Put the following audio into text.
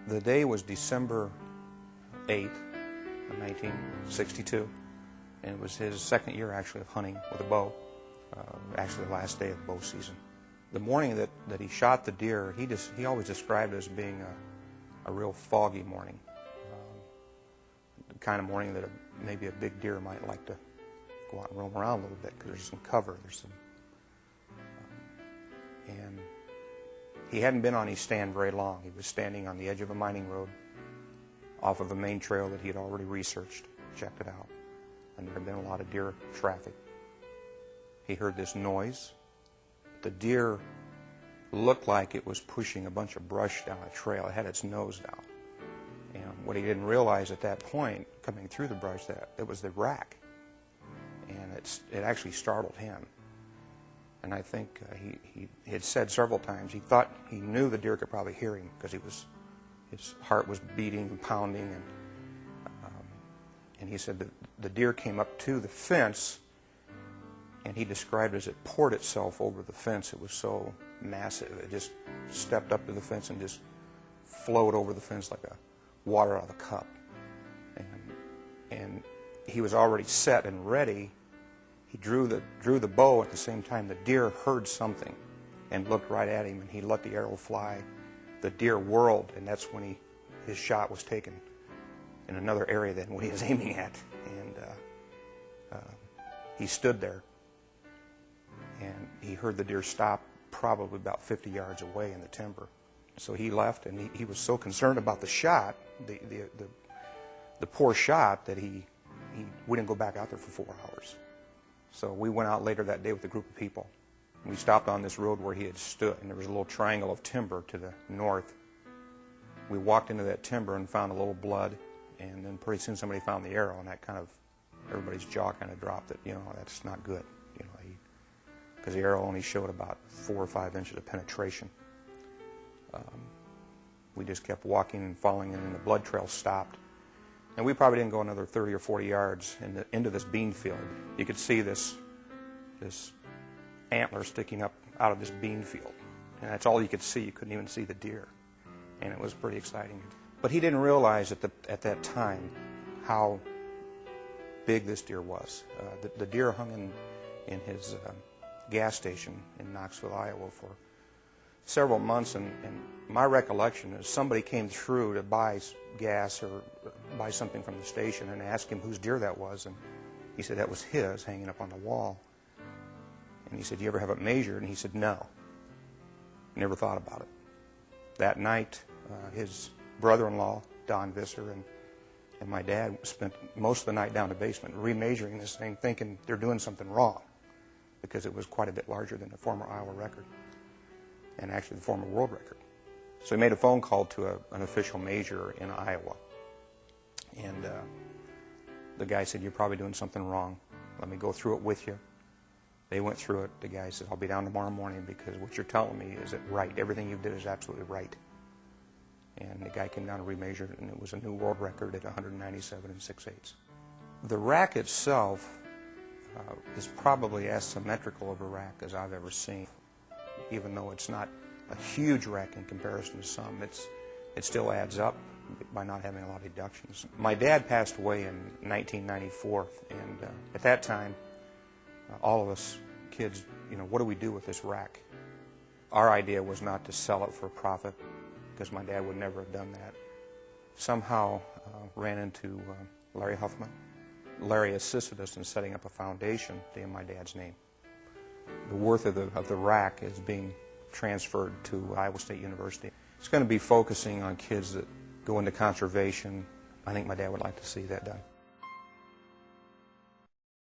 The day was December 8th, 1962, and it was his second year actually of hunting with a bow, actually the last day of the bow season. The morning that he shot the deer, he always described it as being a real foggy morning, the kind of morning that maybe a big deer might like to go out and roam around a little bit because there's some cover, and he hadn't been on his stand very long. He was standing on the edge of a mining road off of a main trail that he had already researched, checked it out, and there had been a lot of deer traffic. He heard this noise. The deer looked like it was pushing a bunch of brush down a trail. It had its nose down. And what he didn't realize at that point, coming through the brush, that it was the rack. And it actually startled him. And I think he had said several times he thought he knew the deer could probably hear him because his heart was beating and pounding. And he said that the deer came up to the fence, and he described it as it poured itself over the fence. It was so massive. It just stepped up to the fence and just flowed over the fence like a water out of a cup. And he was already set and ready. He drew the bow at the same time. The deer heard something and looked right at him, and he let the arrow fly. The deer whirled, and that's when his shot was taken in another area than what he was aiming at. And he stood there, and he heard the deer stop probably about 50 yards away in the timber. So he left, and he was so concerned about the shot, the poor shot, that we didn't go back out there for 4 hours. So we went out later that day with a group of people. We stopped on this road where he had stood, and there was a little triangle of timber to the north. We walked into that timber and found a little blood, and then pretty soon somebody found the arrow, and that kind of, everybody's jaw kind of dropped. That, that's not good, because the arrow only showed about 4 or 5 inches of penetration. We just kept walking and following, and then the blood trail stopped. And we probably didn't go another 30 or 40 yards into this bean field. You could see this antler sticking up out of this bean field. And that's all you could see. You couldn't even see the deer. And it was pretty exciting. But he didn't realize at that time how big this deer was. The deer hung in his gas station in Knoxville, Iowa for several months, and my recollection is somebody came through to buy gas or buy something from the station and asked him whose deer that was, and he said that was his, hanging up on the wall. And he said, "Do you ever have it measured?" And he said, "No." Never thought about it. That night, his brother-in-law, Don Visser, and my dad spent most of the night down in the basement remeasuring this thing, thinking they're doing something wrong, because it was quite a bit larger than the former Iowa record, and actually the former world record. So he made a phone call to an official measurer in Iowa, and the guy said, "You're probably doing something wrong. Let me go through it with you." They went through it. The guy said, "I'll be down tomorrow morning because what you're telling me is right. Everything you did is absolutely right." And the guy came down and remeasured it, and it was a new world record at 197 6/8. The rack itself is probably as symmetrical of a rack as I've ever seen. Even though it's not a huge rack in comparison to some, it still adds up by not having a lot of deductions. My dad passed away in 1994, and at that time, all of us kids, what do we do with this rack? Our idea was not to sell it for a profit, because my dad would never have done that. Somehow ran into Larry Huffman. Larry assisted us in setting up a foundation in my dad's name. The worth of the rack is being transferred to Iowa State University. It's going to be focusing on kids that go into conservation. I think my dad would like to see that done.